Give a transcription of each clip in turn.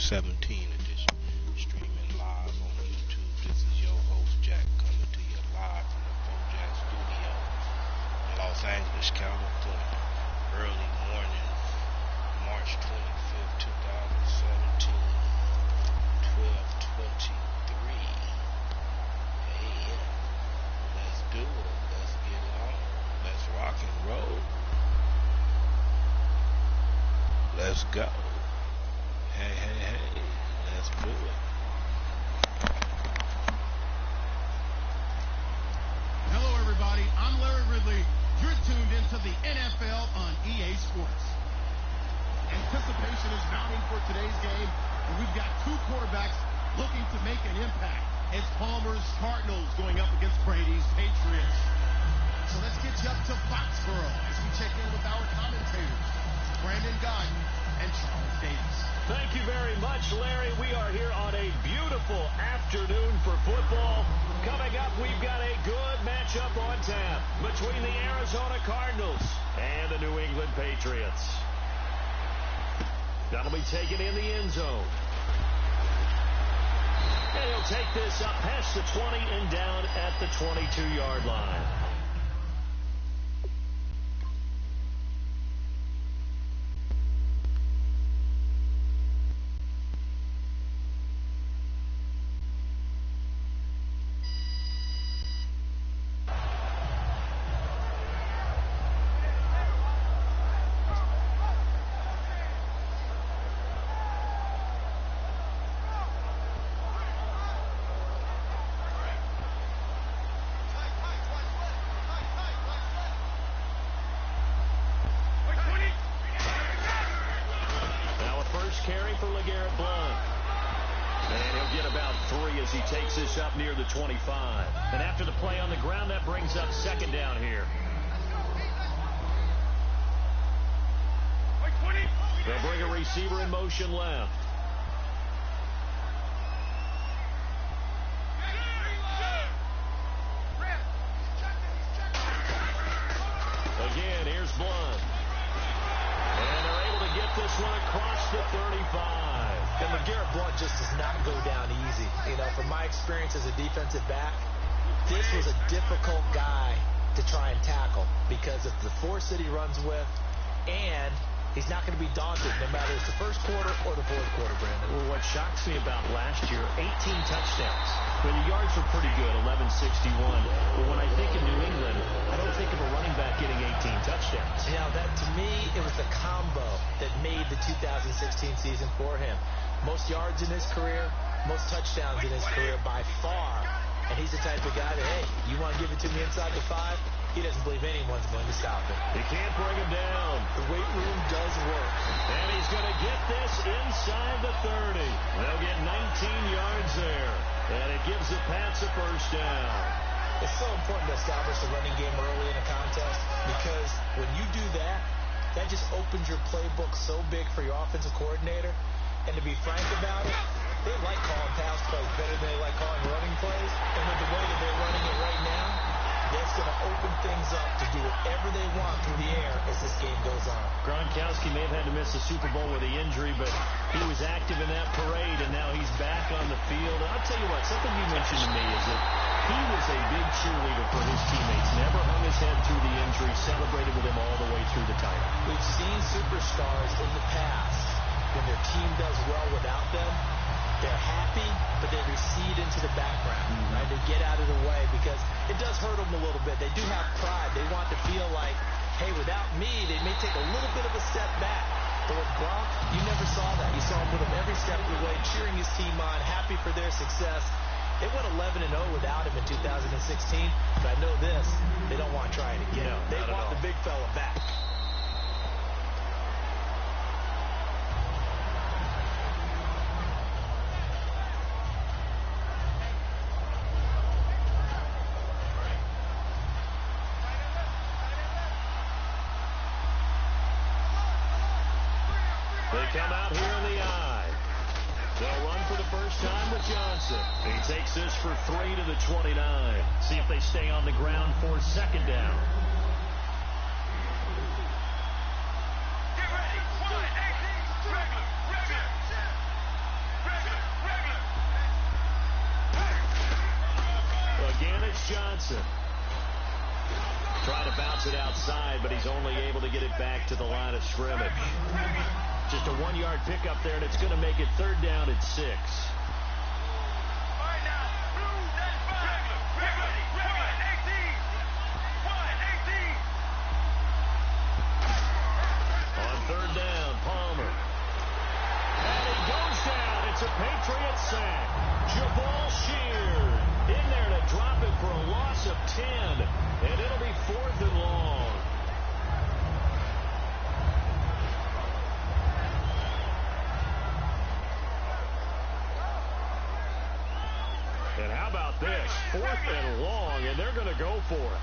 Madden17 edition, streaming live on YouTube. This is your host, Jack, coming to you live from the Fourjacs studio in Los Angeles, California. Early morning, March 25th, 2017, 12:23 a.m. Let's do it. Let's get it on. Let's rock and roll. Let's go. Hey, let's do it. Hello, everybody. I'm Larry Ridley. You're tuned into the NFL on EA Sports. Anticipation is mounting for today's game, and we've got two quarterbacks looking to make an impact. It's Palmer's Cardinals going up against Brady's Patriots. So let's get you up to Foxborough as we check in with our commentators, Brandon Godden and Charles Davis. Thank you very much, Larry. We are here on a beautiful afternoon for football. Coming up, we've got a good matchup on tap between the Arizona Cardinals and the New England Patriots. That'll be taken in the end zone. And he'll take this up past the 20 and down at the 22-yard line. Carry for LeGarrette Blount. And he'll get about 3 as he takes this up near the 25. And after the play on the ground, that brings up second down here. They'll bring a receiver in motion left. Again, here's Blount. And they're able to get this one across the 35. And LeGarrette Blount just does not go down easy. You know, from my experience as a defensive back, this was a difficult guy to try and tackle because of the force that he runs with, and he's not going to be daunted no matter if it's the first quarter or the fourth quarter, Brandon. Well, what shocks me about last year, 18 touchdowns. I mean, the yards were pretty good, 1161. But when I think of New England, I don't think of a running back getting 18 touchdowns. Yeah, that to me, it was the combo that made the 2016 season for him. Most yards in his career, most touchdowns in his career by far. And he's the type of guy that, hey, you want to give it to me inside the 5? He doesn't believe anyone's going to stop him. He can't bring him down. The weight room does work. And he's going to get this inside the 30. They'll get 19 yards there. And it gives the Pats a first down. It's so important to establish the running game early in a contest because when you do that, that just opens your playbook so big for your offensive coordinator. And to be frank about it, they like calling pass plays better than they like calling running plays. And with the way that they're running it right now, that's going to open things up to do whatever they want through the air as this game goes on. Gronkowski may have had to miss the Super Bowl with the injury, but he was active in that parade, and now he's back on the field. And I'll tell you what, something you mentioned to me is that he was a big cheerleader for his teammates, never hung his head through the injury, celebrated with him all the way through the title. We've seen superstars in the past, when their team does well without them, they're happy, but they recede into the background, right? They get out of the way because it does hurt them a little bit. They do have pride. They want to feel like, hey, without me, they may take a little bit of a step back. But with Gronk, you never saw that. You saw him with him every step of the way, cheering his team on, happy for their success. They went 11-0 without him in 2016, but I know this, they don't want to try it again. No, they want the big fella back. They come out here in the I. They'll run for the first time with Johnson. He takes this for 3 to the 29. See if they stay on the ground for second down. Johnson. Trying to bounce it outside, but he's only able to get it back to the line of scrimmage. Just a 1-yard pickup there, and it's going to make it 3rd down at 6. On 3rd down, Palmer. And he goes down. It's a Patriot sack. Jabal Sheard in there to drop it for a loss of 10. And it'll be 4th and long. And how about this? 4th and long, and they're going to go for it.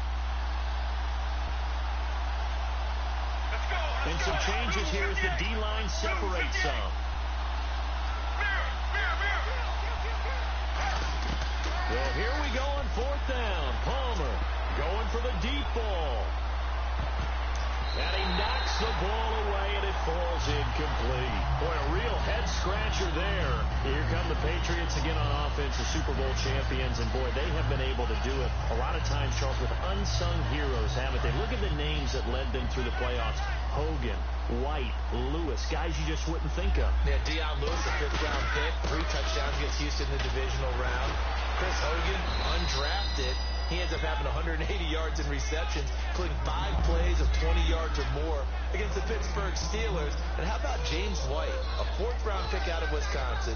And some changes here as the D-line separates some. Well, here we go on 4th down. Palmer going for the deep ball. And he knocks the ball away, and it falls incomplete. Boy, a real head-scratcher there. Here come the Patriots again on offense, the Super Bowl champions. And, boy, they have been able to do it a lot of times, Charles, with unsung heroes, haven't they? Look at the names that led them through the playoffs. Hogan, White, Lewis, guys you just wouldn't think of. Yeah, Deion Lewis, a 5th-round pick, 3 touchdowns against Houston in the divisional round. Chris Hogan, undrafted. He ends up having 180 yards in receptions, including 5 plays of 20 yards or more against the Pittsburgh Steelers. And how about James White, a 4th-round pick out of Wisconsin?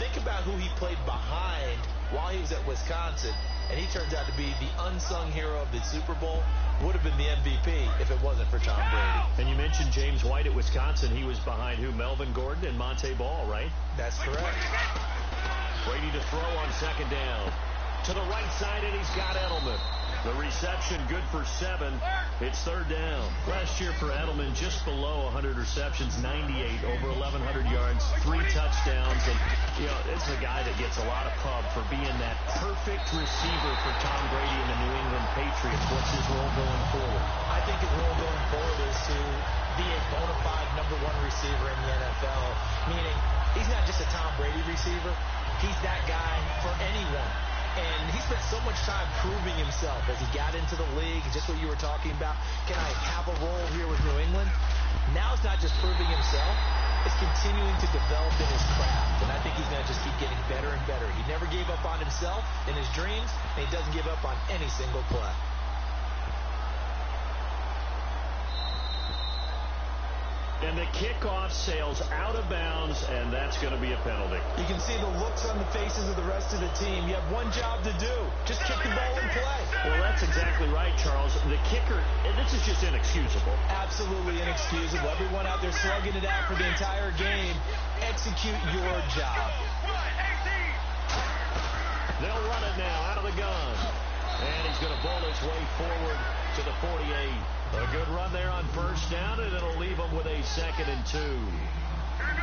Think about who he played behind while he was at Wisconsin, and he turns out to be the unsung hero of the Super Bowl. Would have been the MVP if it wasn't for Tom Brady. And you mentioned James White at Wisconsin. He was behind who? Melvin Gordon and Monte Ball, right? That's correct. Brady to throw on 2nd down. To the right side, and he's got Edelman. The reception good for 7. It's 3rd down. Last year for Edelman, just below 100 receptions, 98, over 1,100 yards, 3 touchdowns. And, you know, this is a guy that gets a lot of pub for being that perfect receiver for Tom Brady and the New England Patriots. What's his role going forward? I think his role going forward is to be a bona fide #1 receiver in the NFL, meaning he's not just a Tom Brady receiver. He's that guy for anyone. And he spent so much time proving himself as he got into the league, just what you were talking about. Can I have a role here with New England? Now it's not just proving himself. It's continuing to develop in his craft. And I think he's going to just keep getting better and better. He never gave up on himself in his dreams, and he doesn't give up on any single play. And the kickoff sails out of bounds, and that's going to be a penalty. You can see the looks on the faces of the rest of the team. You have one job to do. Just kick the ball and play. Well, that's exactly right, Charles. The kicker, this is just inexcusable. Absolutely inexcusable. Everyone out there slugging it out for the entire game. Execute your job. They'll run it now out of the gun. And he's going to bowl his way forward to the 48. A good run there on 1st down, and it'll leave him with a 2nd and 2.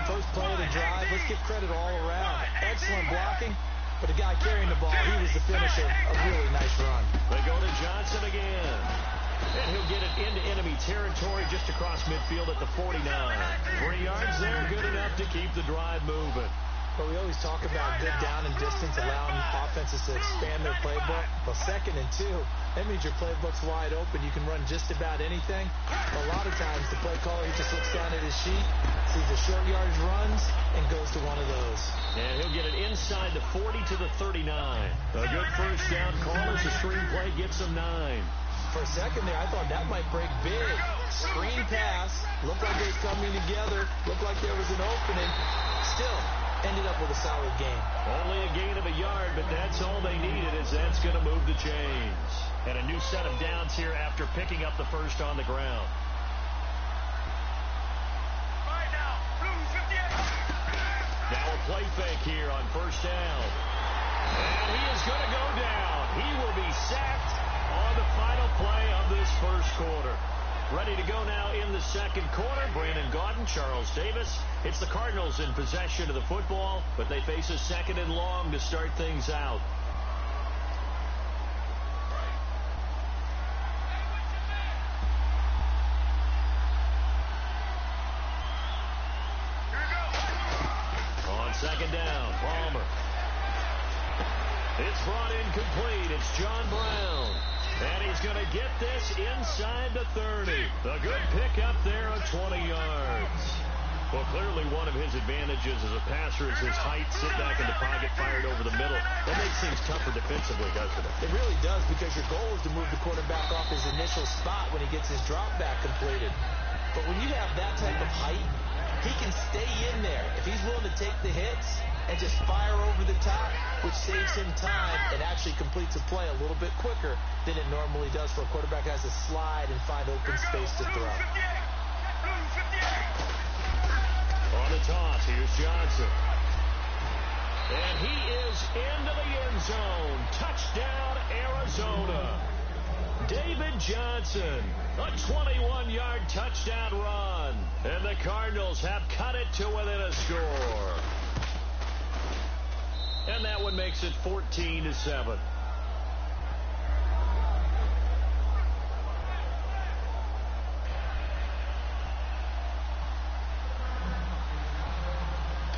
First play of the drive, let's give credit all around. Excellent blocking, but the guy carrying the ball, he was the finisher. A really nice run. They go to Johnson again. And he'll get it into enemy territory just across midfield at the 49. 3 yards there, good enough to keep the drive moving. But we always talk about good down and distance, allowing offenses to expand their playbook. Well, 2nd and 2, that means your playbook's wide open. You can run just about anything. But a lot of times, the play caller, he just looks down at his sheet, sees the short yardage runs, and goes to one of those. And he'll get it inside the 40 to the 39. A good 1st down call as the screenplay gets him 9. For a second there, I thought that might break big. Screen pass, looked like it was coming together, looked like there was an opening. Still, ended up with a solid game. Only a gain of a yard, but that's all they needed, as that's going to move the chains. And a new set of downs here after picking up the 1st on the ground. Now a play fake here on 1st down. And he is going to go down. He will be sacked on the final play of this 1st quarter. Ready to go now in the 2nd quarter. Brandon Gaudin, Charles Davis. It's the Cardinals in possession of the football, but they face a 2nd and long to start things out. On 2nd down, Palmer. It's brought in complete. It's John Brown. And he's going to get this inside the 30. A good pickup there of 20 yards. Well, clearly one of his advantages as a passer is his height, sit back in the pocket, fired over the middle. That makes things tougher defensively, doesn't it? It really does, because your goal is to move the quarterback off his initial spot when he gets his drop back completed. But when you have that type of height, he can stay in there if he's willing to take the hits and just fire over the top, which saves him time and actually completes a play a little bit quicker than it normally does for a quarterback who has to slide and find open space to throw. On the toss, here's Johnson. And he is into the end zone. Touchdown, Arizona. David Johnson, a 21-yard touchdown run. And the Cardinals have cut it to within a score. And that one makes it 14-7.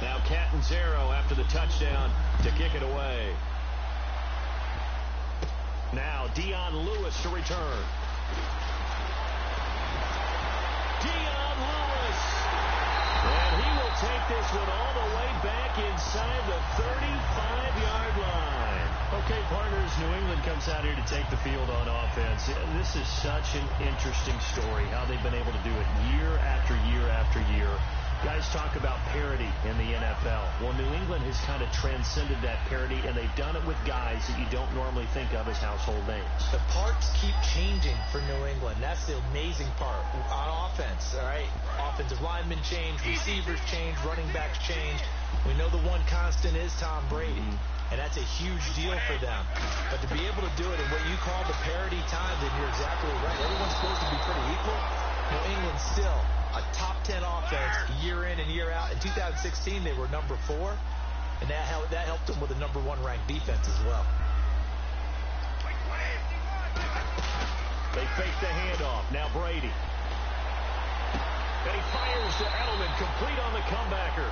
Now Catanzaro after the touchdown to kick it away. Now Dion Lewis to return. Dion Lewis. And he will take this one all the way back inside the 35-yard line. Okay, partners, New England comes out here to take the field on offense. This is such an interesting story, how they've been able to do it year after year after year. Guys talk about parity in the NFL. Well, New England has kind of transcended that parity, and they've done it with guys that you don't normally think of as household names. The parts keep changing for New England. That's the amazing part on offense, all right? Offensive linemen change, receivers change, running backs change. We know the one constant is Tom Brady, and that's a huge deal for them. But to be able to do it in what you call the parity times, and you're exactly right, everyone's supposed to be pretty equal. New England still a top 10 offense year in and year out. In 2016, they were number 4, and that helped them with a number 1 ranked defense as well. They fake the handoff. Now Brady. And he fires to Edelman, complete on the comebacker.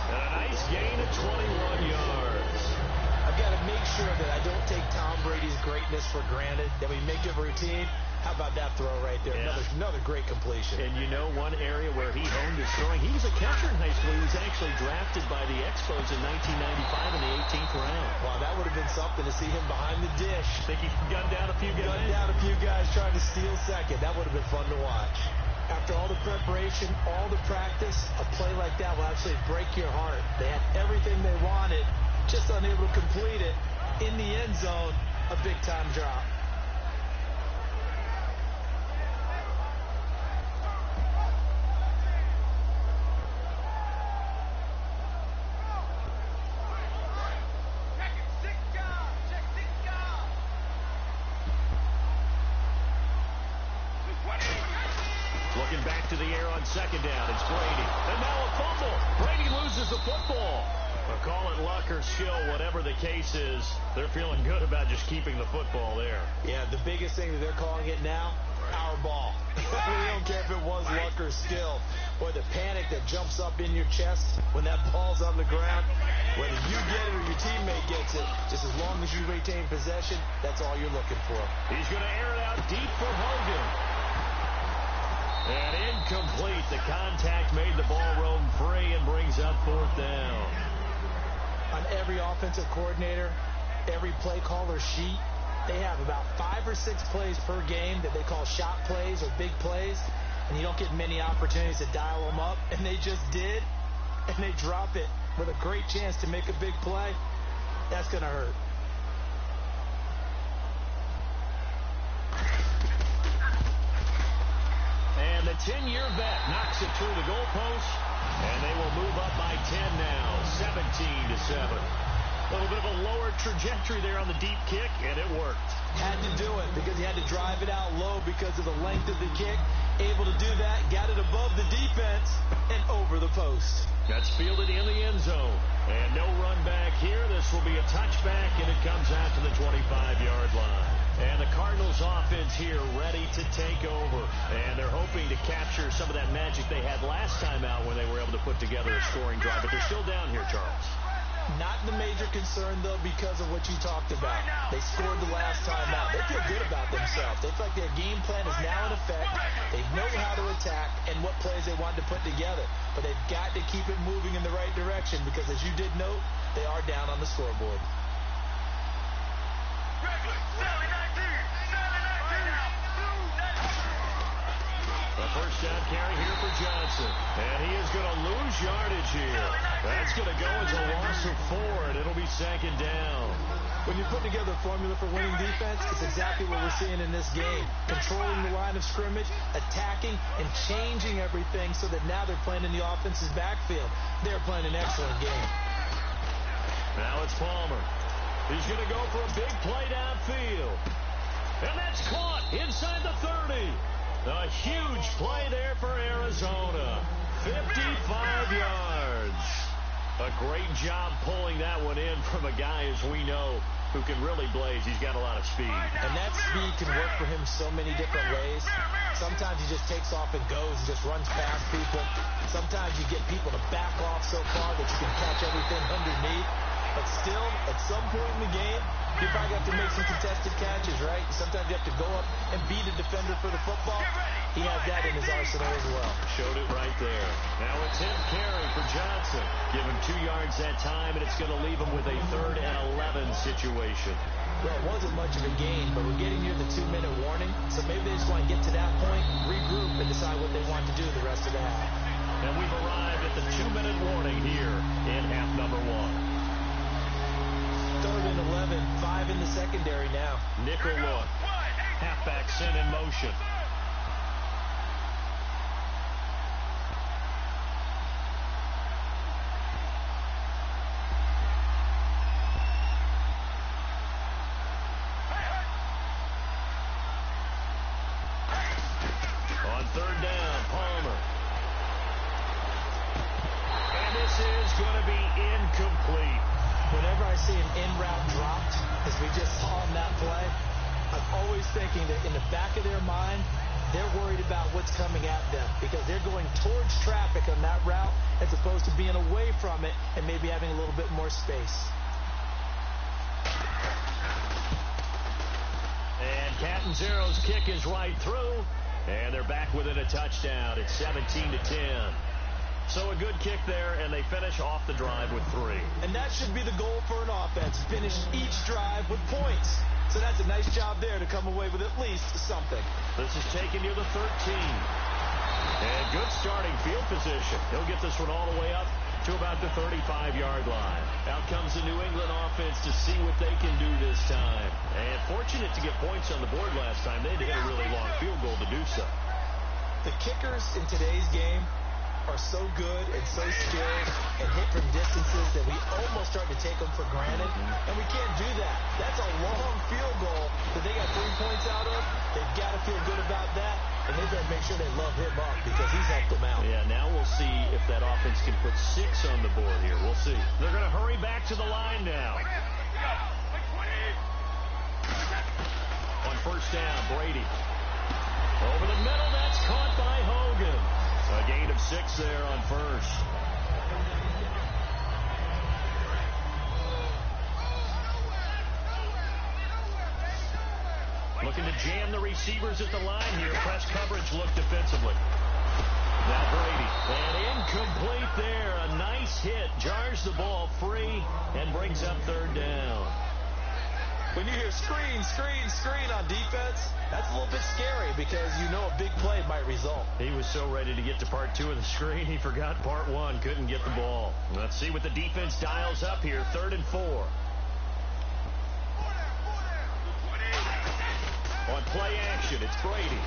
And a nice gain of 21 yards. I've got to make sure that I don't take Tom Brady's greatness for granted, that we make it routine. How about that throw right there? Yeah. Another great completion. And you know one area where he honed his throwing? He was a catcher in high school. He was actually drafted by the Expos in 1995 in the 18th round. Wow, that would have been something to see him behind the dish. Think he gunned down a few guys? Gunned down a few guys trying to steal second. That would have been fun to watch. After all the preparation, all the practice, a play like that will actually break your heart. They had everything they wanted, just unable to complete it. In the end zone, a big-time drop. Looking back to the air on second down. It's Brady. And now a fumble. Brady loses the football. But call it luck or skill, whatever the case is, they're feeling good about just keeping the football there. Yeah, the biggest thing that they're calling it now, our ball. We don't care if it was luck or skill. Or the panic that jumps up in your chest when that ball's on the ground. Whether you get it or your teammate gets it, just as long as you retain possession, that's all you're looking for. He's going to air it out deep for Hogan. And incomplete. The contact made the ball roam free and brings up 4th down. On every offensive coordinator, every play caller sheet, they have about 5 or 6 plays per game that they call shot plays or big plays, and you don't get many opportunities to dial them up, and they just did, and they drop it with a great chance to make a big play. That's going to hurt. And the 10-year vet knocks it through the goalpost, and they will move up by 10 now, 17-7. A little bit of a lower trajectory there on the deep kick, and it worked. Had to do it because he had to drive it out low because of the length of the kick. Able to do that, got it above the defense, and over the post. That's fielded in the end zone. And no run back here. This will be a touchback, and it comes out to the 25-yard line. And the Cardinals offense here ready to take over. And they're hoping to capture some of that magic they had last time out when they were able to put together a scoring drive. But they're still down here, Charles. Not in the major are concerned, though, because of what you talked about. They scored the last time out. They feel good about themselves. They feel like their game plan is now in effect. They know how to attack and what plays they want to put together. But they've got to keep it moving in the right direction because, as you did note, they are down on the scoreboard. A first down carry here for Johnson. And he is going to lose yardage here. That's going to go as a loss of 4, and it'll be second down. When you put together a formula for winning defense, it's exactly what we're seeing in this game. Controlling the line of scrimmage, attacking, and changing everything so that now they're playing in the offense's backfield. They're playing an excellent game. Now it's Palmer. He's going to go for a big play downfield. And that's caught inside the 30. A huge play there for Arizona. 55 yards. A great job pulling that one in from a guy, as we know, who can really blaze. He's got a lot of speed. And that speed can work for him so many different ways. Sometimes he just takes off and goes and just runs past people. Sometimes you get people to back off so far that you can catch everything underneath. But still, at some point in the game, you probably have to make some contested catches, right? Sometimes you have to go up and beat a defender for the football. He has that in his arsenal as well. Showed it right there. Now it's him carry for Johnson. Give him 2 yards that time, and it's going to leave him with a 3rd and 11 situation. Well, it wasn't much of a gain, but we're getting near the 2-minute warning. So maybe they just want to get to that point, regroup, and decide what they want to do the rest of the half. And we've arrived at the 2-minute warning here in half number 1. 3rd and 11, 5 in the secondary now. Nickel look. Halfback sent in motion. On 3rd down, Palmer. And this is going to be incomplete. Whenever I see an in-route dropped, as we just saw on that play, I'm always thinking that in the back of their mind, they're worried about what's coming at them because they're going towards traffic on that route as opposed to being away from it and maybe having a little bit more space. And Catanzero's kick is right through, and they're back within a touchdown. It's 17-10. So a good kick there, and they finish off the drive with 3. And that should be the goal for an offense, finish each drive with points. So that's a nice job there to come away with at least something. This is taking you to 13. And good starting field position. He'll get this one all the way up to about the 35-yard line. Out comes the New England offense to see what they can do this time. And fortunate to get points on the board last time. They had to hit a really long field goal to do so. The kickers in today's game are so good and so skilled and hit from distances that we almost start to take them for granted, and we can't do that. That's a long field goal that they got 3 points out of. They've got to feel good about that, and they've got to make sure they love him up because he's helped them out. Yeah, now we'll see if that offense can put 6 on the board here. We'll see. They're going to hurry back to the line now. On 1st down, Brady. Over the middle, that's caught by Hogan. A gain of 6 there on 1st. Looking to jam the receivers at the line here. Press coverage look defensively. Now Brady. And incomplete there. A nice hit. Jars the ball free and brings up 3rd down. When you hear screen, screen, screen on defense, that's a little bit scary because you know a big play might result. He was so ready to get to part 2 of the screen, he forgot part 1. Couldn't get the ball. Let's see what the defense dials up here. 3rd and 4. On play action, it's Brady.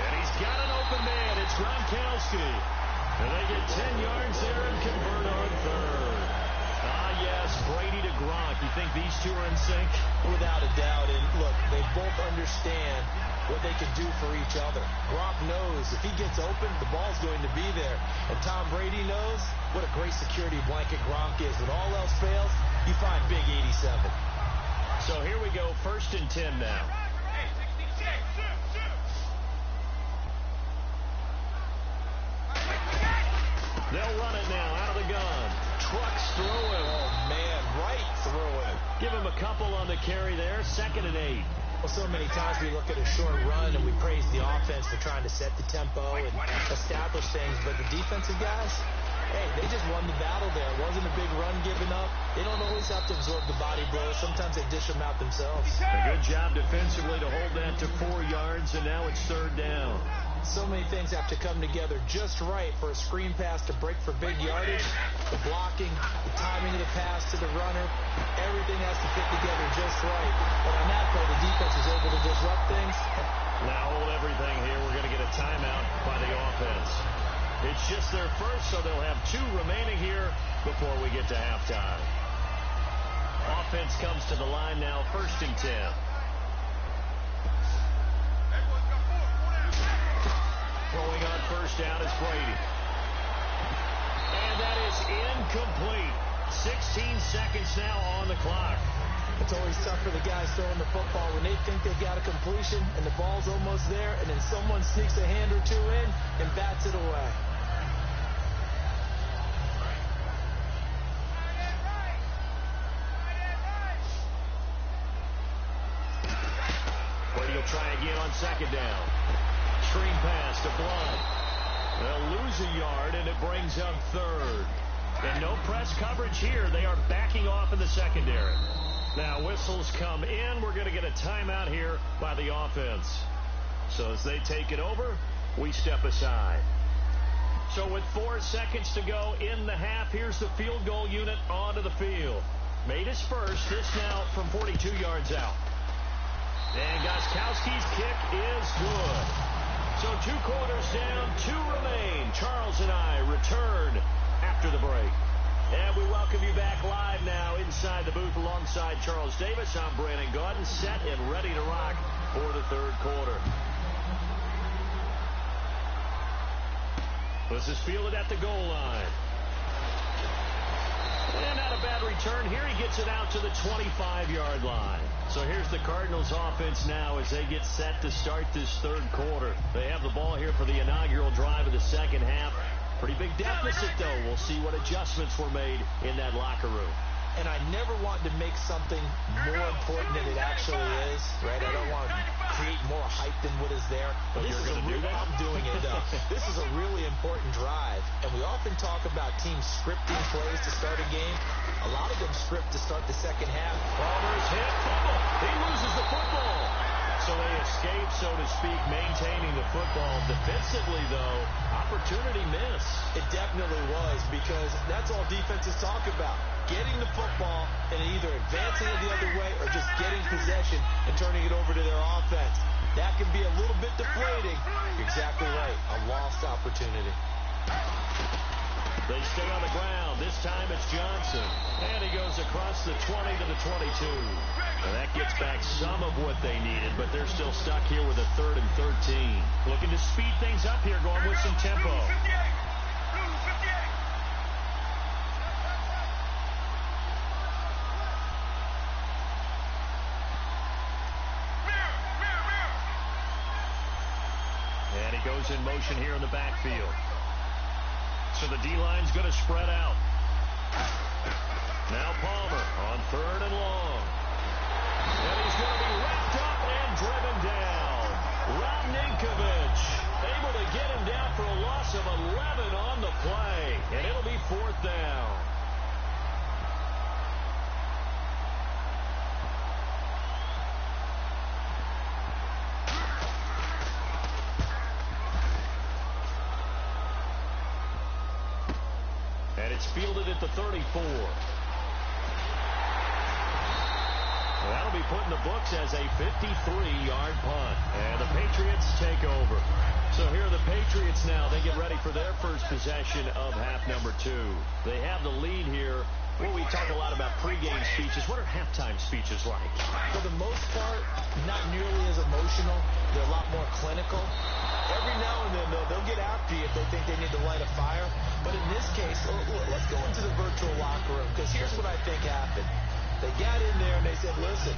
And he's got an open man. It's Gronkowski. And they get 10 yards there and convert on 3rd. Ah, yes, Brady to Gronk. You think these two are in sync? Without a doubt. And look, they both understand what they can do for each other. Gronk knows if he gets open, the ball's going to be there. And Tom Brady knows what a great security blanket Gronk is. When all else fails, you find Big 87. So here we go, 1st and 10 now. They'll run it now out of the gun. Trucks through it. couple on the carry there. 2nd and 8. Well, so many times we look at a short run and we praise the offense for trying to set the tempo and establish things, but the defensive guys, hey, they just won the battle there. It wasn't a big run given up. They don't always have to absorb the body blows. Sometimes they dish them out themselves. A good job defensively to hold that to 4 yards, and now it's 3rd down. So many things have to come together just right for a screen pass to break for big yardage. The blocking, the timing of the pass to the runner, everything has to fit together just right. But on that play, the defense is able to disrupt things. Now hold everything here. We're going to get a timeout by the offense. It's just their first, so they'll have 2 remaining here before we get to halftime. Offense comes to the line now, 1st and 10. Throwing on 1st down is Brady. And that is incomplete. 16 seconds now on the clock. It's always tough for the guys throwing the football when they think they've got a completion and the ball's almost there, and then someone sneaks a hand or 2 in and bats it away. Brady will try again on 2nd down. Screen pass to Blunt. They'll lose a yard, and it brings up 3rd. And no press coverage here. They are backing off in the secondary. Now whistles come in. We're going to get a timeout here by the offense. So as they take it over, we step aside. So with 4 seconds to go in the half, here's the field goal unit onto the field. Made his first. This now from 42 yards out. And Gostkowski's kick is good. So 2 quarters down, 2 remain. Charles and I return after the break. And we welcome you back live now inside the booth alongside Charles Davis. I'm Brandon Gaudin, set and ready to rock for the 3rd quarter. This is fielded at the goal line. And not a bad return here. He gets it out to the 25-yard line. So here's the Cardinals offense now as they get set to start this 3rd quarter. They have the ball here for the inaugural drive of the 2nd half. Pretty big deficit, though. We'll see what adjustments were made in that locker room. And I never want to make something more important than it actually is, right? I don't want to create more hype than what is there. But you're going to do that? I'm doing it, though. This is a really important drive, and we often talk about teams scripting plays to start a game. A lot of them script to start the 2nd half. Palmer's hit, fumble. He loses the football. So they escape, so to speak, maintaining the football. Defensively, though, opportunity miss. It definitely was, because that's all defenses talk about. Getting the football and either advancing it the other way or just getting possession and turning it over to their offense. That can be a little bit deflating. You're exactly right. A lost opportunity. They stay on the ground. This time it's Johnson. And he goes across the 20 to the 22. And that gets back some of what they needed, but they're still stuck here with a 3rd and 13. Looking to speed things up here, going with some tempo. And he goes in motion here in the backfield. So the D-line's going to spread out. Now Palmer on 3rd and long. And he's going to be wrapped up and driven down. Rob Ninkovich able to get him down for a loss of 11 on the play. And it'll be 4th down. And it's fielded at the 34. That'll be put in the books as a 53-yard punt. And the Patriots take over. So here are the Patriots now. They get ready for their first possession of half number 2. They have the lead here. Well, we talk a lot about pregame speeches. What are halftime speeches like? For the most part, not nearly as emotional. They're a lot more clinical. Every now and then, they'll get after you if they think they need to light a fire. But in this case, let's go into the virtual locker room, because here's what I think happened. They got in there and they said, listen,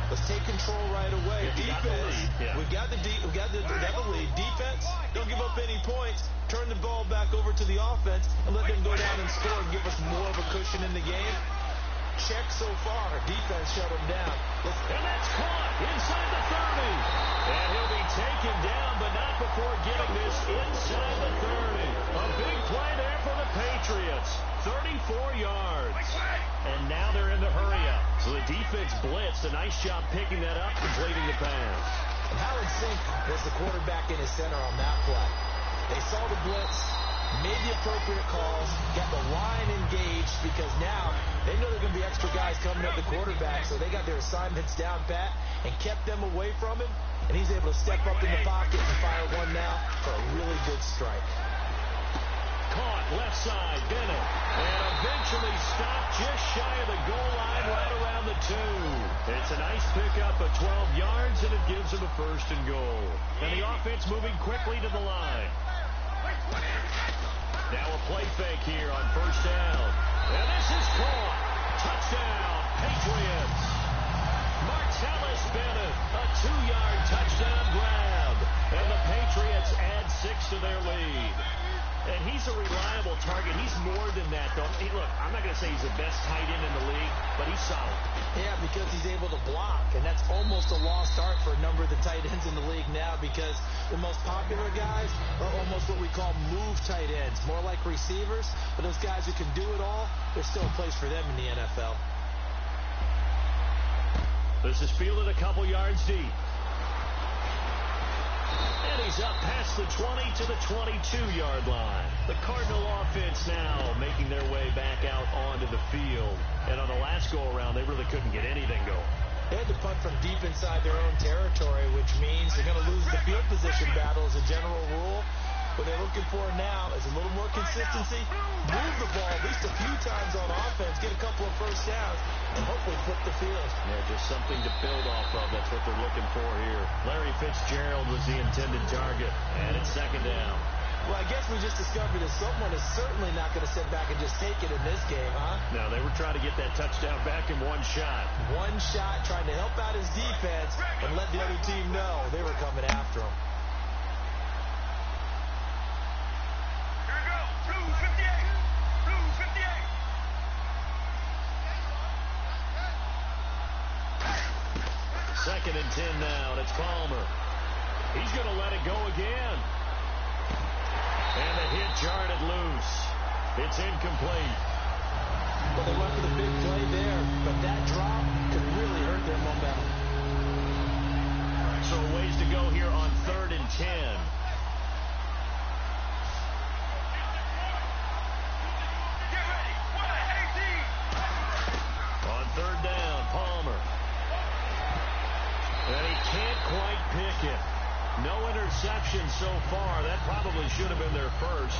let's take control right away. Defense, we got the lead. Defense, don't give up any points. Turn the ball back over to the offense and let them go down and score and give us more of a cushion in the game. check so far. Defense shut him down. And that's caught inside the 30. And he'll be taken down, but not before getting this inside the 30. A big play there for the Patriots. 34 yards. And now they're in the hurry-up. So the defense blitzed. A nice job picking that up, completing the pass. And Howard Sink was the quarterback in his center on that play. They saw the blitz, made the appropriate calls, got the line engaged because now they know there are going to be extra guys coming at the quarterback, so they got their assignments down pat and kept them away from him, and he's able to step up in the pocket and fire one now for a really good strike. Caught left side, Bennett, and eventually stopped just shy of the goal line right around the 2. It's a nice pickup of 12 yards, and it gives him a 1st and goal. And the offense moving quickly to the line. Now a play fake here on 1st down. And this is caught. Touchdown, Patriots. Martellus Bennett, a 2-yard touchdown grab. And the Patriots add 6 to their lead. And he's a reliable target. He's more than that, though. Hey, look, I'm not going to say he's the best tight end in the league, but he's solid. Yeah, because he's able to block, and that's almost a lost art for a number of the tight ends in the league now because the most popular guys are almost what we call move tight ends, more like receivers. But those guys who can do it all, there's still a place for them in the NFL. This is fielded a couple yards deep. And he's up past the 20 to the 22-yard line. The Cardinal offense now making their way back out onto the field. And on the last go-around, they really couldn't get anything going. They had to punt from deep inside their own territory, which means they're going to lose the field position battle as a general rule. What they're looking for now is a little more consistency, move the ball at least a few times on offense, get a couple of 1st downs, and hopefully flip the field. Yeah, just something to build off of. That's what they're looking for here. Larry Fitzgerald was the intended target, and it's 2nd down. Well, I guess we just discovered that someone is certainly not going to sit back and just take it in this game, huh? No, they were trying to get that touchdown back in one shot. One shot, trying to help out his defense and let the other team know they were coming after him. Second and 10 now, and it's Palmer. He's going to let it go again. And the hit jarred it loose. It's incomplete. Well, they went for the big play there, but that drop could really hurt their momentum. So a ways to go here on 3rd and 10. On 3rd down, Palmer. And he can't quite pick it. No interception so far. That probably should have been their 1st,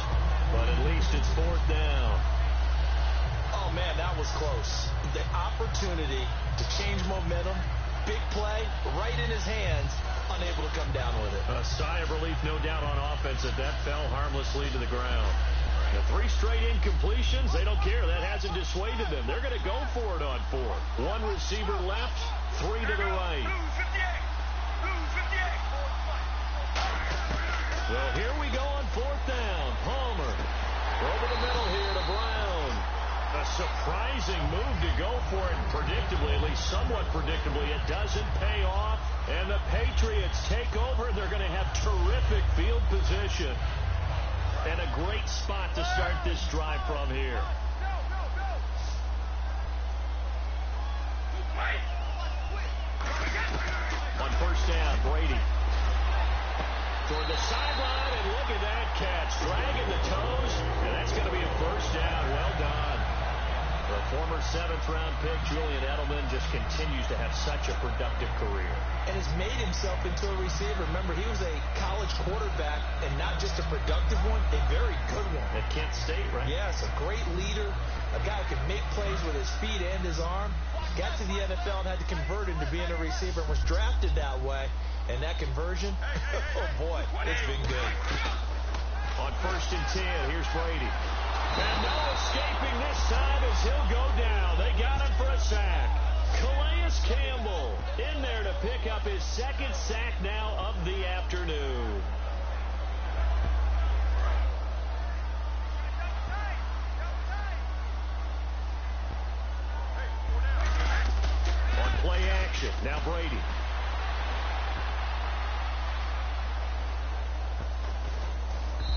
but at least it's 4th down. Oh, man, that was close. The opportunity to change momentum, big play, right in his hands, unable to come down with it. A sigh of relief, no doubt, on offense that fell harmlessly to the ground. The 3 straight incompletions, they don't care. That hasn't dissuaded them. They're going to go for it on 4th. 1 receiver left, 3 to the right. Well, here we go on 4th down. Palmer over the middle here to Brown. A surprising move to go for it predictably, at least somewhat predictably. It doesn't pay off, and the Patriots take over. They're going to have terrific field position and a great spot to start this drive from here. On 1st down, Brady. Toward the sideline, and look at that catch. Dragging the toes, and that's going to be a 1st down. Well done. The former 7th-round pick, Julian Edelman, just continues to have such a productive career. And has made himself into a receiver. Remember, he was a college quarterback, and not just a productive one, a very good one. At Kent State, right? Yes, a great leader, a guy who could make plays with his feet and his arm. Got to the NFL and had to convert into being a receiver and was drafted that way. And that conversion, oh boy, it's been good. On 1st and 10, here's Brady. And no escaping this time as he'll go down. They got him for a sack. Calais Campbell in there to pick up his 2nd sack now of the afternoon. Play action. Now Brady.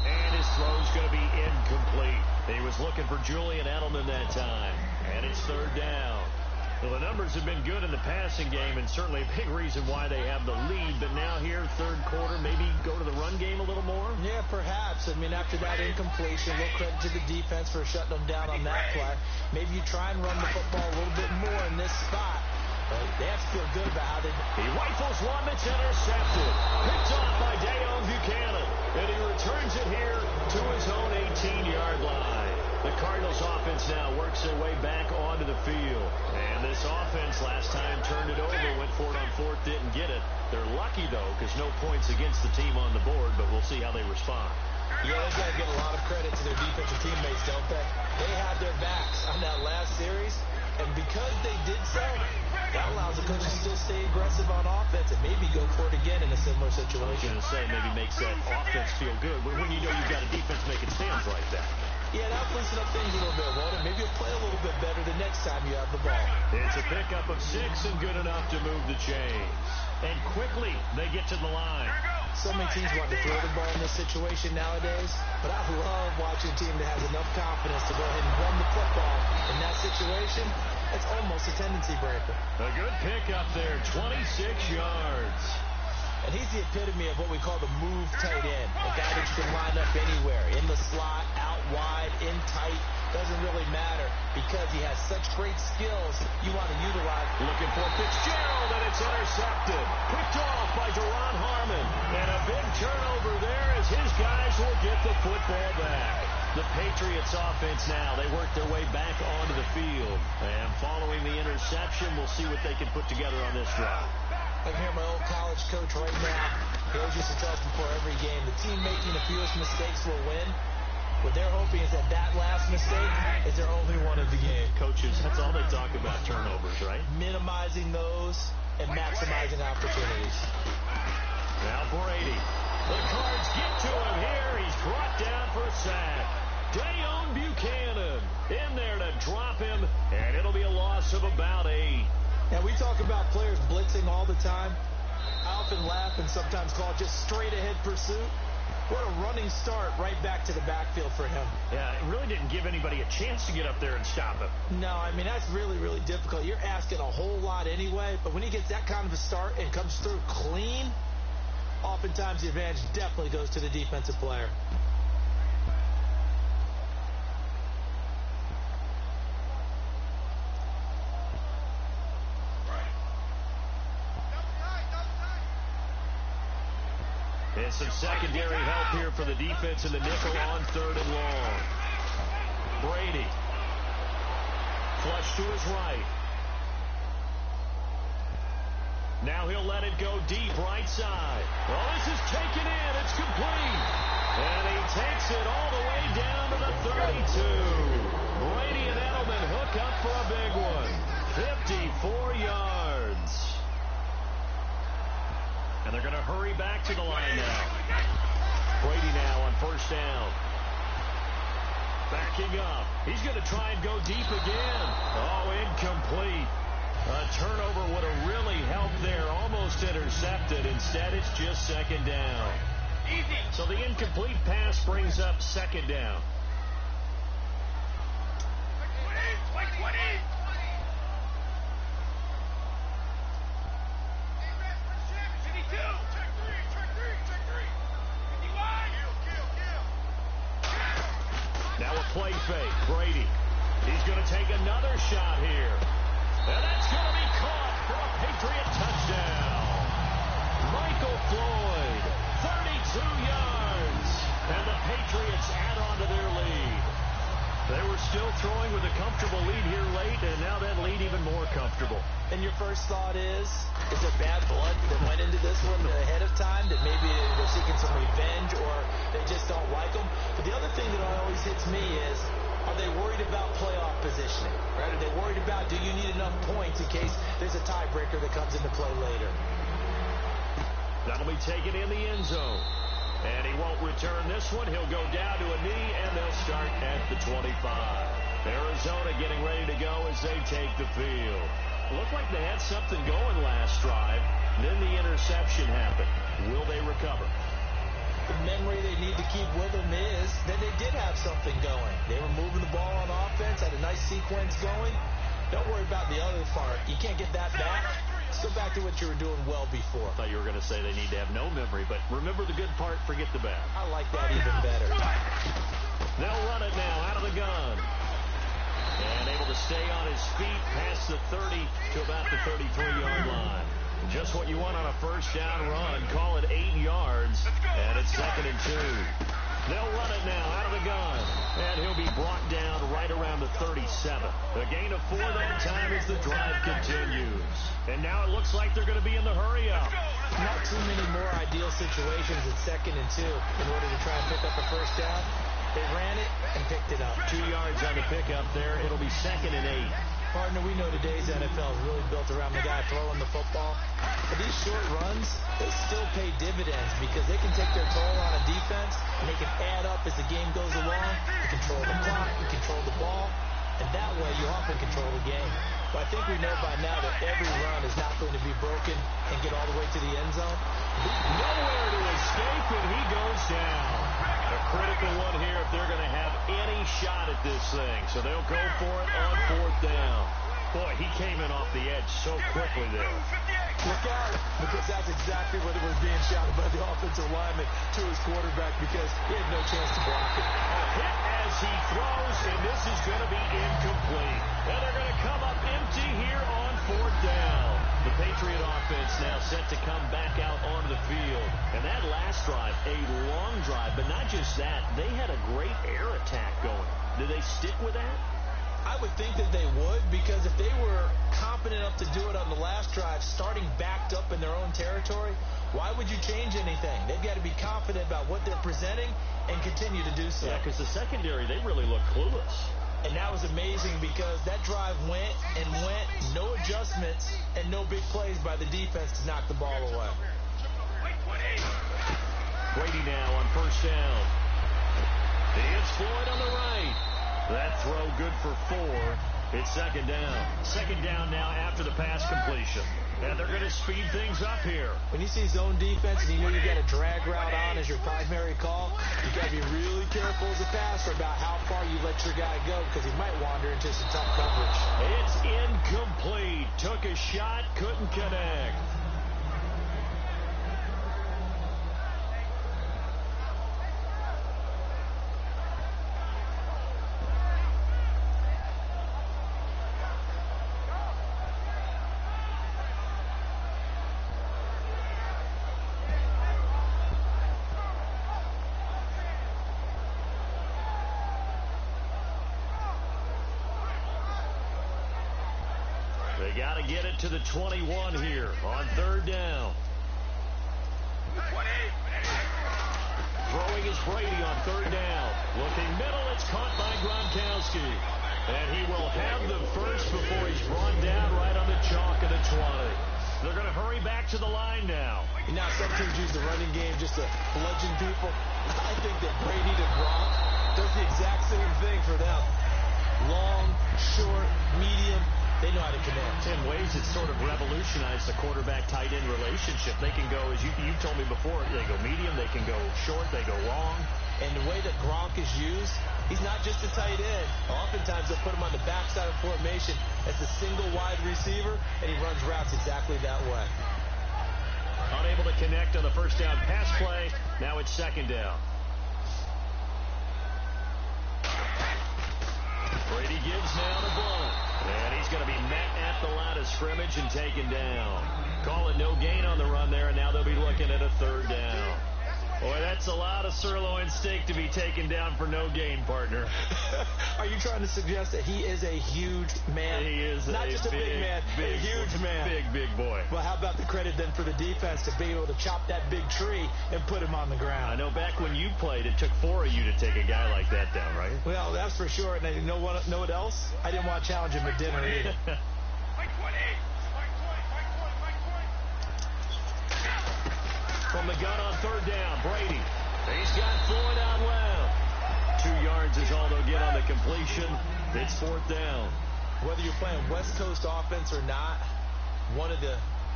And his throw's going to be incomplete. He was looking for Julian Edelman that time. And it's third down. Well, the numbers have been good in the passing game, and certainly a big reason why they have the lead. But now here, third quarter, maybe go to the run game a little more? Yeah, perhaps. I mean, after that incompletion, a little credit to the defense for shutting them down on that play. Maybe you try and run the football a little bit more in this spot. But they have to feel good about how they... He rifles one that's intercepted. Picked off by Dayon Buchanan. And he returns it here to his own 18-yard line. The Cardinals offense now works their way back onto the field. And this offense last time turned it over, went for it on fourth, didn't get it. They're lucky, though, because no points against the team on the board, but we'll see how they respond. Yeah, they've got to get a lot of credit to their defensive teammates, don't they? They had their backs on that last series, and because they did so, that allows the coach to still stay aggressive on offense and maybe go for it again in a similar situation. I was going to say, maybe makes that offense feel good when you know you've got a defense making stands like that. Yeah, that'll loosen up things a little bit, won't it? Maybe you'll play a little bit better the next time you have the ball. It's a pickup of 6 and good enough to move the chains. And quickly, they get to the line. So many teams want to throw the ball in this situation nowadays, but I love watching a team that has enough confidence to go ahead and run the football in that situation. It's almost a tendency breaker. A good pickup there, 26 yards. And he's the epitome of what we call the move tight end. A guy that you can line up anywhere. In the slot, out wide, in tight. Doesn't really matter because he has such great skills you want to utilize. Looking for Fitzgerald, and it's intercepted. Picked off by Deron Harmon. And a big turnover there as his guys will get the football back. The Patriots offense now, they work their way back onto the field. And following the interception, we'll see what they can put together on this drive. I can hear my old college coach right now. He always used to tell us before every game, the team making the fewest mistakes will win. What they're hoping is that that last mistake is their only one of the game. Coaches, that's all they talk about, turnovers, right? Minimizing those and maximizing opportunities. Now Brady. The Cards get to him here. He's brought down for a sack. Dayon Buchanan in there to drop him, and it'll be a loss of about 8. Now, we talk about players blitzing all the time. I often laugh and sometimes call it just straight-ahead pursuit. What a running start right back to the backfield for him. Yeah, it really didn't give anybody a chance to get up there and stop him. No, I mean, that's really, really difficult. You're asking a whole lot anyway, but when he gets that kind of a start and comes through clean, oftentimes the advantage definitely goes to the defensive player. And some secondary help here for the defense in the nickel on third and long. Brady. Flush to his right. Now he'll let it go deep right side. Well, this is taken in. It's complete. And he takes it all the way down to the 32. Brady and Edelman hook up for a big one. 54 yards. And they're going to hurry back to the line now. Brady now on first down. Backing up. He's going to try and go deep again. Oh, incomplete. A turnover would have really helped there. Almost intercepted. Instead, it's just second down. Easy. So the incomplete pass brings up second down. Now a play fake. Brady. He's going to take another shot here. And that's going to be caught for a Patriot touchdown. Michael Floyd, 32 yards. And the Patriots add on to their lead. They were still throwing with a comfortable lead here late, and now that lead even more comfortable. And your first thought is there bad blood that went into this one ahead of time, that maybe they're seeking some revenge or they just don't like them? But the other thing that always hits me is, are they worried about playoff positioning? Right? Are they worried about, do you need enough points in case there's a tiebreaker that comes into play later? That'll be taken in the end zone. And he won't return this one. He'll go down to a knee, and they'll start at the 25. Arizona getting ready to go as they take the field. Looked like they had something going last drive. Then the interception happened. Will they recover? The memory they need to keep with them is that they did have something going. They were moving the ball on offense, had a nice sequence going. Don't worry about the other part. You can't get that back. Let's go back to what you were doing well before. I thought you were going to say they need to have no memory, but remember the good part, forget the bad. I like that even better. They'll run it now out of the gun. And able to stay on his feet past the 30 to about the 33-yard line. Just what you want on a first down run. Call it 8 yards. And it's 2nd and 2. They'll run it now out of the gun. And he'll be brought down right around the 37. A gain of 4 that time as the drive continues. And now it looks like they're going to be in the hurry-up. Not too many more ideal situations at 2nd and 2 in order to try and pick up a first down. They ran it and picked it up. 2 yards on the pickup there. It'll be 2nd and 8. Partner, we know today's NFL is really built around the guy throwing the football. But these short runs, they still pay dividends because they can take their toll on a defense and they can add up as the game goes along. You control the clock, you control the ball, and that way you often control the game. But I think we know by now that every run is not going to be broken and get all the way to the end zone. Nowhere to escape, and he goes down. A critical one here if they're going to have any shot at this thing. So they'll go for it on 4th down. Boy, he came in off the edge so quickly there. Look out, because that's exactly what it was being shouted by the offensive lineman to his quarterback because he had no chance to block it. A hit as he throws, and this is going to be incomplete. And they're going to come up empty here on 4th down. The Patriot offense now set to come back out onto the field. And that last drive, a long drive, but not just that, they had a great air attack going. Do they stick with that? I would think that they would, because if they were confident enough to do it on the last drive, starting backed up in their own territory, why would you change anything? They've got to be confident about what they're presenting and continue to do so. Yeah, because the secondary, they really look clueless. And that was amazing because that drive went and went, no adjustments, and no big plays by the defense to knock the ball away. Brady now on first down. It's Floyd on the right. That throw good for 4. It's 2nd down. 2nd down now after the pass completion. And they're going to speed things up here. When you see zone defense and you know you got a drag route on as your primary call, you got to be really careful as a passer about how far you let your guy go because he might wander into some tough coverage. It's incomplete. Took a shot, couldn't connect. They got to get it to the 21 here on 3rd down. Throwing is Brady on 3rd down. Looking middle, it's caught by Gronkowski. And he will have the first before he's brought down right on the chalk of the 20. They're going to hurry back to the line now. Now some teams use the running game just to bludgeon people. I think that Brady to Gronk does the exact same thing for them. Long, short, medium. They know how to connect. In ways, it's sort of revolutionized the quarterback-tight end relationship. They can go, as you told me before, they go medium, they can go short, they go long. And the way that Gronk is used, he's not just a tight end. Oftentimes, they'll put him on the backside of formation as the single wide receiver, and he runs routes exactly that way. Unable to connect on the first down pass play. Now it's 2nd down. Brady gives now to Blunt. And he's going to be met at the line of scrimmage and taken down. Call it no gain on the run there, and now they'll be looking at a 3rd down. Boy, that's a lot of sirloin steak to be taken down for no gain, partner. Are you trying to suggest that he is a huge man? He is not just a big man, a huge man. Big boy. Well, how about the credit then for the defense to be able to chop that big tree and put him on the ground? I know back when you played, it took 4 of you to take a guy like that down, right? Well, that's for sure. And you know what else? I didn't want to challenge him at dinner either. From the gun on 3rd down, Brady. He's got Floyd out loud. 2 yards is all they'll get on the completion. It's 4th down. Whether you're playing West Coast offense or not, one of the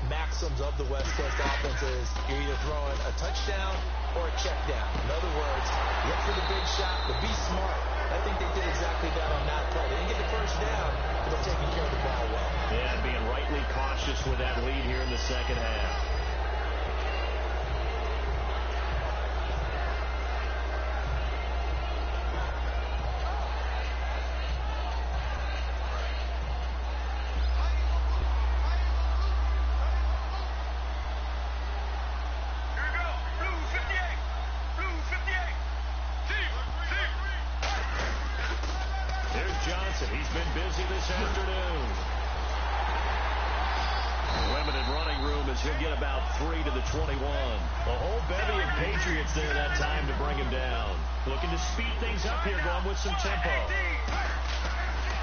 maxims of the West Coast offense is you're either throwing a touchdown or a check down. In other words, look for the big shot, but be smart. I think they did exactly that on that play. They didn't get the first down, but they're taking care of the ball well. Yeah, being rightly cautious with that lead here in the second half. He's been busy this afternoon. Limited running room as he'll get about 3 to the 21. A whole bevy of Patriots there that time to bring him down. Looking to speed things up here, going with some tempo.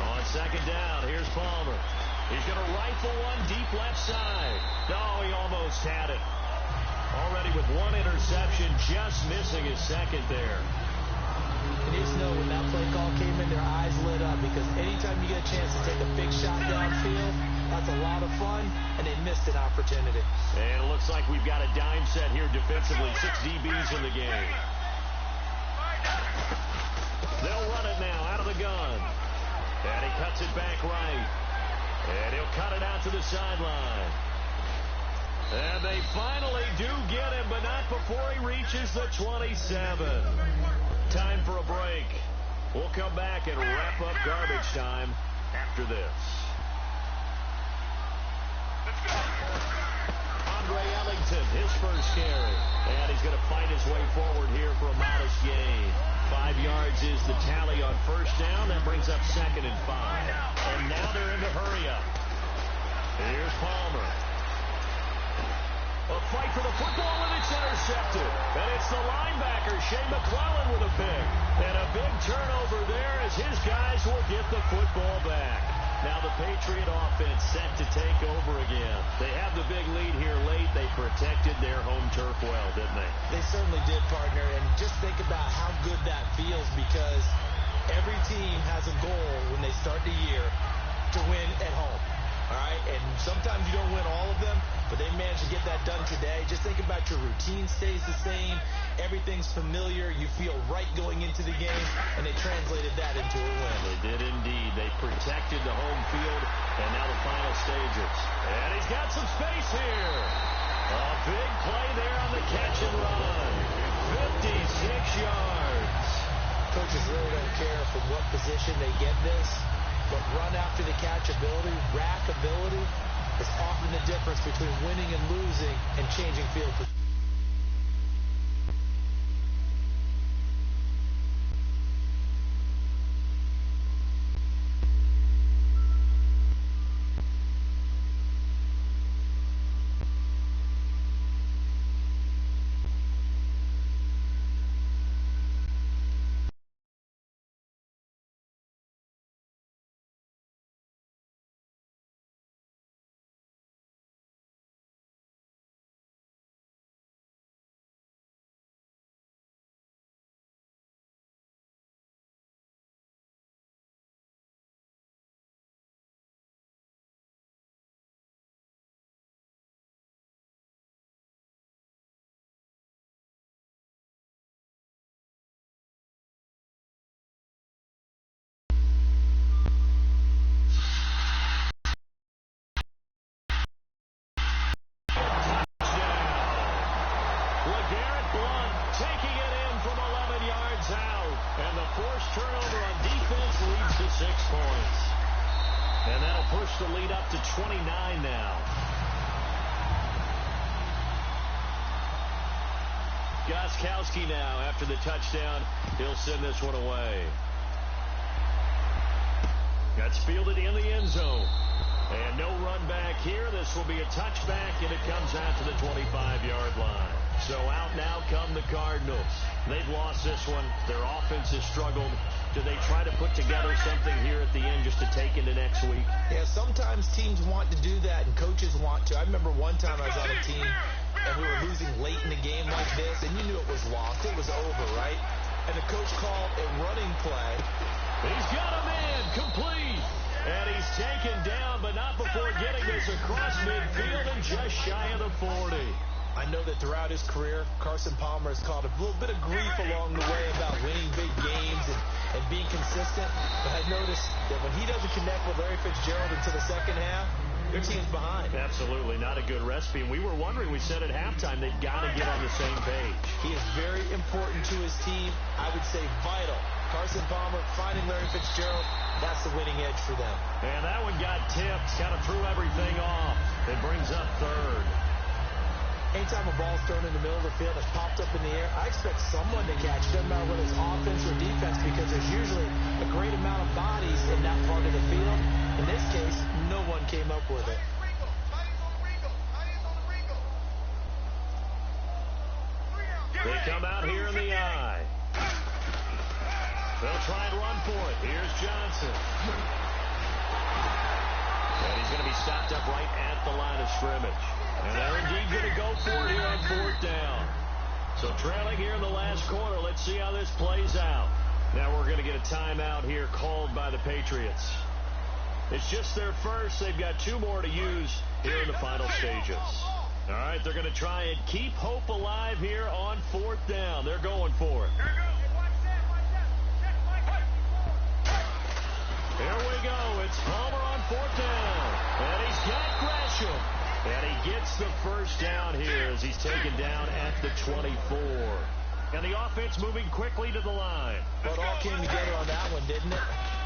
On second down, here's Palmer. He's going to rifle one deep left side. Oh, he almost had it. Already with one interception, just missing his second there. And you just know when that play call came in, their eyes lit up, because anytime you get a chance to take a big shot downfield, that's a lot of fun, and they missed an opportunity. And it looks like we've got a dime set here defensively. 6 DBs in the game. They'll run it now out of the gun. And he cuts it back right. And he'll cut it out to the sideline. And they finally do get him, but not before he reaches the 27. Time for a break. We'll come back and wrap up garbage time after this. Andre Ellington, his first carry. And he's going to fight his way forward here for a modest gain. 5 yards is the tally on first down. That brings up 2nd and 5. And now they're in the hurry up. Here's Palmer. A fight for the football, and it's intercepted. And it's the linebacker, Shea McClellan, with a pick. And a big turnover there as his guys will get the football back. Now the Patriot offense set to take over again. They have the big lead here late. They protected their home turf well, didn't they? They certainly did, partner. And just think about how good that feels, because every team has a goal when they start the year to win at home. All right, and sometimes you don't win all of them, but they managed to get that done today. Just think about your routine stays the same. Everything's familiar. You feel right going into the game, and they translated that into a win. They did indeed. They protected the home field, and now the final stages. And he's got some space here. A big play there on the catch and run. 56 yards. Coaches really don't care from what position they get this. But run after the catch ability, rack ability, is often the difference between winning and losing and changing field position. And the forced turnover on defense leads to 6 points. And that'll push the lead up to 29 now. Gostkowski now, after the touchdown, he'll send this one away. That's fielded in the end zone. And no run back here. This will be a touchback, and it comes out to the 25-yard line. So out now come the Cardinals. They've lost this one. Their offense has struggled. Do they try to put together something here at the end just to take into next week? Yeah, sometimes teams want to do that, and coaches want to. I remember one time I was on a team, and we were losing late in the game like this, and you knew it was lost. It was over, right? And the coach called a running play. He's got a man complete. And he's taken down, but not before getting this across midfield and just shy of the 40. I know that throughout his career, Carson Palmer has caught a little bit of grief along the way about winning big games and being consistent. But I've noticed that when he doesn't connect with Larry Fitzgerald into the second half, their team's behind. Absolutely not a good recipe. And we were wondering, we said at halftime, they've got to get on the same page. He is very important to his team. I would say vital. Carson Palmer finding Larry Fitzgerald, that's the winning edge for them. And that one got tipped, kind of threw everything off. It brings up third. Anytime a ball's thrown in the middle of the field, it's popped up in the air, I expect someone to catch. Doesn't matter whether it's offense or defense, because there's usually a great amount of bodies in that part of the field. In this case, no one came up with it. They come out here in the eye. They'll try and run for it. Here's Johnson. And he's going to be stopped up right at the line of scrimmage. And they're indeed going to go for it here on fourth down. So trailing here in the last quarter. Let's see how this plays out. Now we're going to get a timeout here called by the Patriots. It's just their first. They've got 2 more to use here in the final stages. All right, they're going to try and keep hope alive here on fourth down. They're going for it. Here we go. It's Palmer on fourth down. And he's got Gresham. And he gets the first down here as he's taken down at the 24. And the offense moving quickly to the line. Well, it all came together on that one, didn't it?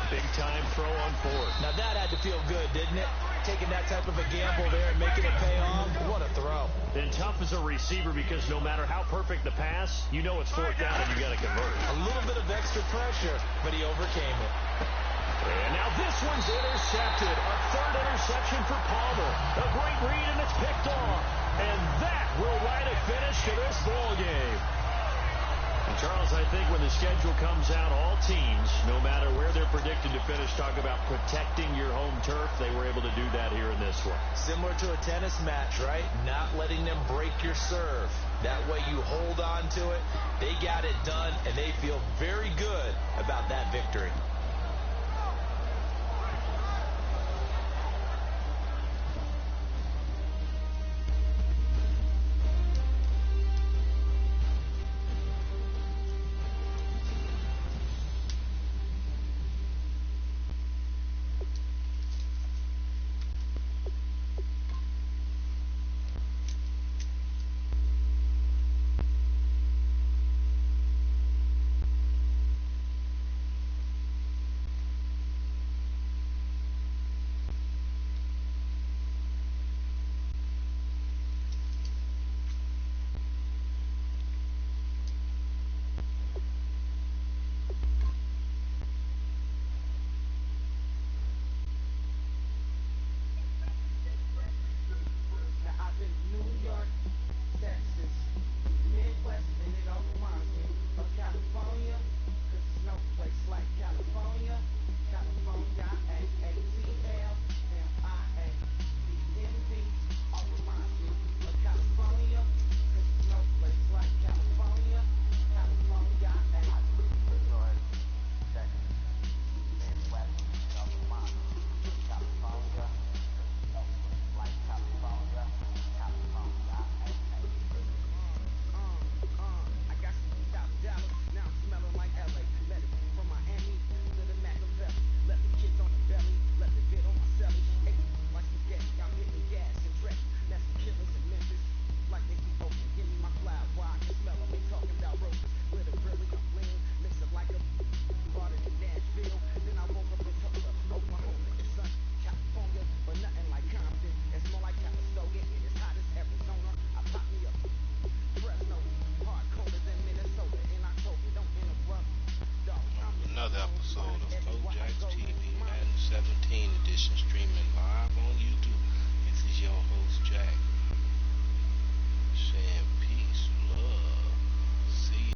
Big time throw on fourth. Now that had to feel good, didn't it? Taking that type of a gamble there and making it pay off. What a throw. And tough as a receiver because no matter how perfect the pass, you know it's fourth down and you got to convert. A little bit of extra pressure, but he overcame it. And now this one's intercepted. A third interception for Palmer. A great read, and it's picked off. And that will write a finish to this ball game. And Charles, I think when the schedule comes out, all teams, no matter where they're predicted to finish, talk about protecting your home turf. They were able to do that here in this one. Similar to a tennis match, right? Not letting them break your serve. That way you hold on to it. They got it done, and they feel very good about that victory. Another episode of Fourjacs TV, Madden 17 edition, streaming